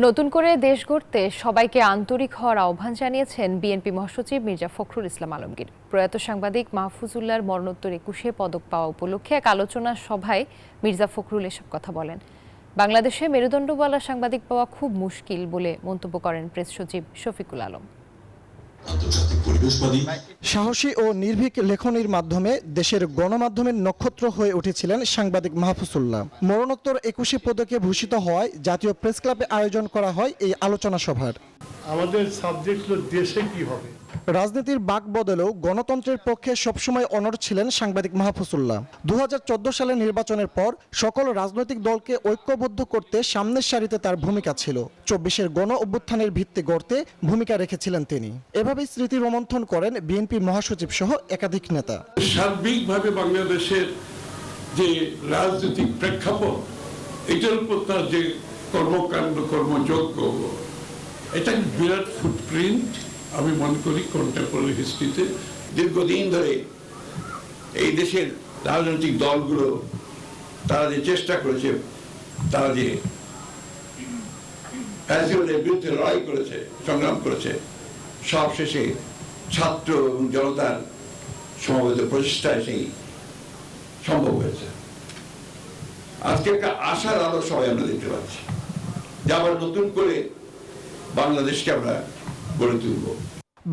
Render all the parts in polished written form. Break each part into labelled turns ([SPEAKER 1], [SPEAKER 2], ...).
[SPEAKER 1] নতুন করে দেশ গড়তে সবাইকে আন্তরিক হওয়ার আহ্বান জানিয়েছেন বিএনপি মহাসচিব মির্জা ফখরুল ইসলাম আলমগীর। প্রয়াত সাংবাদিক মাহফুজুল্লাহর মরণোত্তর ২১শে পদক পাওয়া উপলক্ষে এক আলোচনা সভায় মির্জা ফখরুল এসব কথা বলেন। বাংলাদেশে মেরুদণ্ডওয়ালা সাংবাদিক পাওয়া খুব মুশকিল বলে মন্তব্য করেন প্রেস সচিব শফিকুল আলম।
[SPEAKER 2] সাহসী ও নির্ভীক লেখনীর মাধ্যমে দেশের গণমাধ্যমের নক্ষত্র হয়ে উঠেছিলেন সাংবাদিক মাহফুজুল্লাহ। মরণোত্তর ২১শে পদকে ভূষিত হওয়ায় জাতীয় প্রেস ক্লাবে আয়োজন করা হয় এই আলোচনা সভার।
[SPEAKER 3] আমাদের সাবজেক্ট হলো দেশে কি হবে।
[SPEAKER 2] রাজনীতির বাক বদলেও গণতন্ত্রের পক্ষে সবসময় অনড় ছিলেন সাংবাদিক মাহফুজুল্লাহ। ২০১৪ সালের নির্বাচনের পর সকল রাজনৈতিক দলকে ঐক্যবদ্ধ করতে সামনের সারিতে তার ভূমিকা ছিল। ২৪-এর গণ অভ্যুত্থানের ভিত্তি গড়তে ভূমিকা রেখেছিলেন তিনি। এভাবেই স্মৃতি রোমন্থন করেন বিএনপি মহাসচিব সহ একাধিক নেতা।
[SPEAKER 4] সার্বিকভাবে বাংলাদেশের যে রাজনৈতিক প্রেক্ষাপট, এটার উপর তার যে কর্মকাণ্ড কর্মযজ্ঞ, এটা বিরাট ফুটপ্রিন্ট আমি মনে করি কন্টেম্পোরারি হিস্ট্রিতে।
[SPEAKER 5] দীর্ঘদিন ধরে এই দেশের রাজনৈতিক দলগুলো তারা যে চেষ্টা করেছে, তারা যে ফ্যাসিবাদের বিরুদ্ধে লড়াই করেছে, সংগ্রাম করেছে, সব শেষে ছাত্র এবং জনতার সমবেত প্রচেষ্টায় সেই সম্ভব হয়েছে। আজকে একটা আশার আলো সবাই আমরা দেখতে পাচ্ছি যে আবার নতুন করে বাংলাদেশকে আমরা গড়ে তুলব।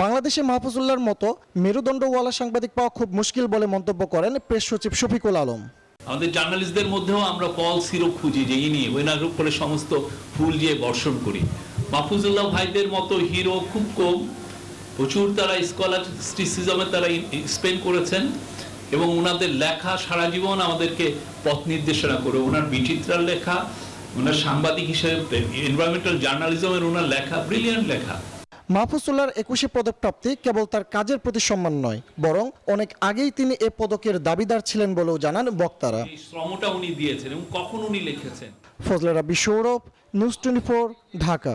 [SPEAKER 2] বাংলাদেশে মাহফুজুল্লাহর মতো মেরুদণ্ডওয়ালা সাংবাদিক পাওয়া খুব মুশকিল বলে মন্তব্য করেন প্রেস সচিব শফিকুল আলম।
[SPEAKER 6] আমাদের জার্নালিস্টদের মধ্যেও আমরা পল সিরো খুঁজি, যে ইনি ওনার উপরে সমস্ত ফুল দিয়ে বর্ষণ করি। মাহফুজুল্লাহ ভাইদের মতো হিরো খুব কম। প্রচুর তারা স্কলাস্টিসিজমে তারা স্পেন্ড করেছেন এবং ওনাদের লেখা সারা জীবন আমাদেরকে পথ নির্দেশনা করে। ওনার বিচিত্রার লেখা, ওনার সাংবাদিক হিসেবে এনভায়রনমেন্টাল জার্নালিজমের ওনার লেখা, ব্রিলিয়ান্ট লেখা।
[SPEAKER 2] মাহফুজুল্লাহর ২১শে পদক প্রাপ্তি কেবল তার কাজের প্রতি সম্মান নয়, বরং অনেক আগেই তিনি এ পদকের দাবিদার ছিলেন বলেও জানান বক্তারা।
[SPEAKER 6] শ্রমটা উনি দিয়েছেন এবং কখন উনি লিখেছেন।
[SPEAKER 2] ফজলে রাব্বি সৌরভ, নিউজ 24, ঢাকা।